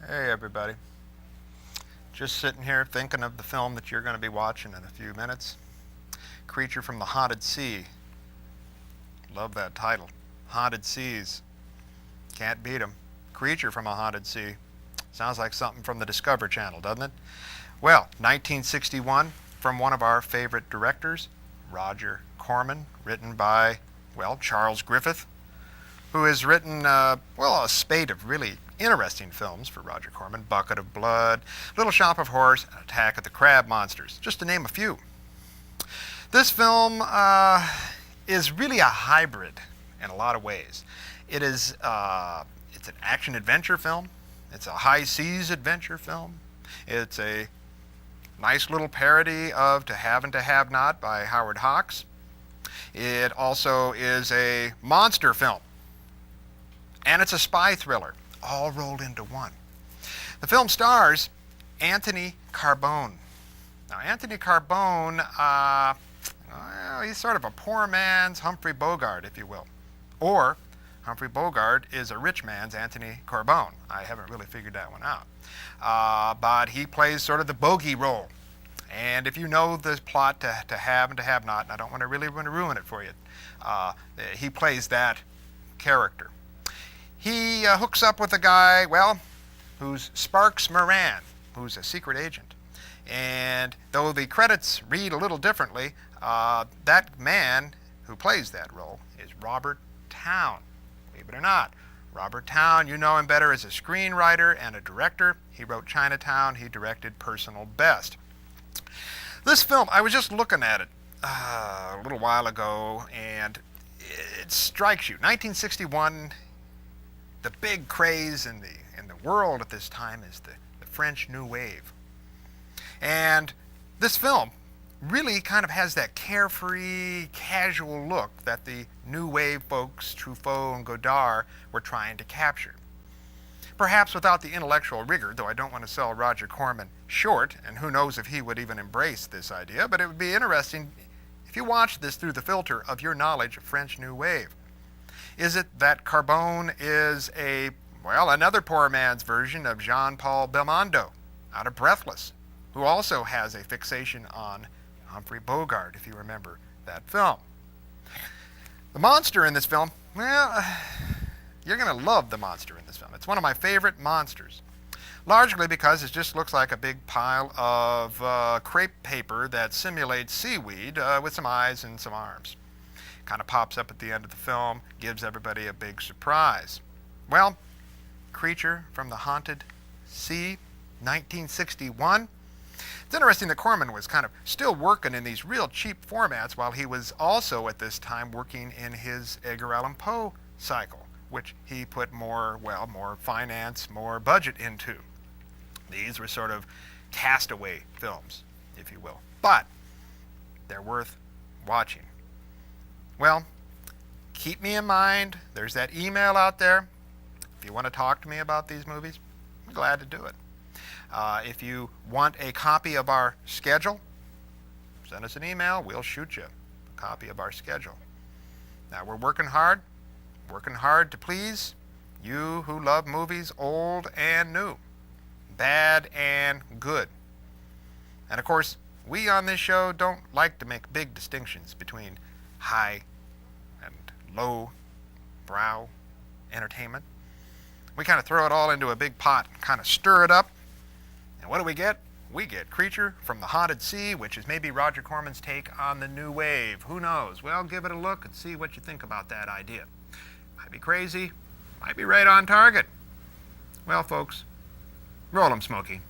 Hey everybody. Just sitting here thinking of the film that you're going to be watching in a few minutes. Creature from the Haunted Sea. Love that title. Haunted Seas. Can't beat 'em. Creature from a Haunted Sea. Sounds like something from the Discovery Channel, doesn't it? Well, 1961 from one of our favorite directors, Roger Corman, written by, Charles Griffith, who has written, a spate of really interesting films for Roger Corman. Bucket of Blood, Little Shop of Horrors, and Attack of the Crab Monsters, just to name a few. This film is really a hybrid in a lot of ways. It's an action-adventure film. It's a high seas adventure film. It's a nice little parody of To Have and to Have Not by Howard Hawks. It also is a monster film. And it's a spy thriller, all rolled into one. The film stars Anthony Carbone. Now, Anthony Carbone, he's sort of a poor man's Humphrey Bogart, if you will. Or Humphrey Bogart is a rich man's Anthony Carbone. I haven't really figured that one out. But he plays sort of the bogey role. And if you know the plot to Have and to Have Not, and I don't want to ruin it for you, he plays that character. He hooks up with a guy, who's Sparks Moran, who's a secret agent. And though the credits read a little differently, that man who plays that role is Robert Towne. Believe it or not. Robert Towne, you know him better as a screenwriter and a director. He wrote Chinatown. He directed Personal Best. This film, I was just looking at it a little while ago, and it strikes you. 1961, the big craze in the world at this time is the French New Wave. And this film really kind of has that carefree, casual look that the New Wave folks, Truffaut and Godard, were trying to capture. Perhaps without the intellectual rigor, though I don't want to sell Roger Corman short, and who knows if he would even embrace this idea, but it would be interesting if you watched this through the filter of your knowledge of French New Wave. Is it that Carbone is another poor man's version of Jean-Paul Belmondo out of Breathless, who also has a fixation on Humphrey Bogart, if you remember that film? The monster in this film, you're going to love the monster in this film. It's one of my favorite monsters, largely because it just looks like a big pile of crepe paper that simulates seaweed with some eyes and some arms. Kind of pops up at the end of the film, gives everybody a big surprise. Creature from the Haunted Sea, 1961. It's interesting that Corman was kind of still working in these real cheap formats while he was also at this time working in his Edgar Allan Poe cycle, which he put more finance, more budget into. These were sort of castaway films, if you will. But they're worth watching. Keep me in mind. There's that email out there. If you want to talk to me about these movies, I'm glad to do it. If you want a copy of our schedule, send us an email. We'll shoot you a copy of our schedule. Now, we're working hard to please you who love movies old and new, bad and good. And of course, we on this show don't like to make big distinctions between high and low brow entertainment. We kind of throw it all into a big pot and kind of stir it up. And what do we get? We get Creature from the Haunted Sea, which is maybe Roger Corman's take on the New Wave. Who knows? Give it a look and see what you think about that idea. Might be crazy, might be right on target. Folks, roll 'em, Smokey.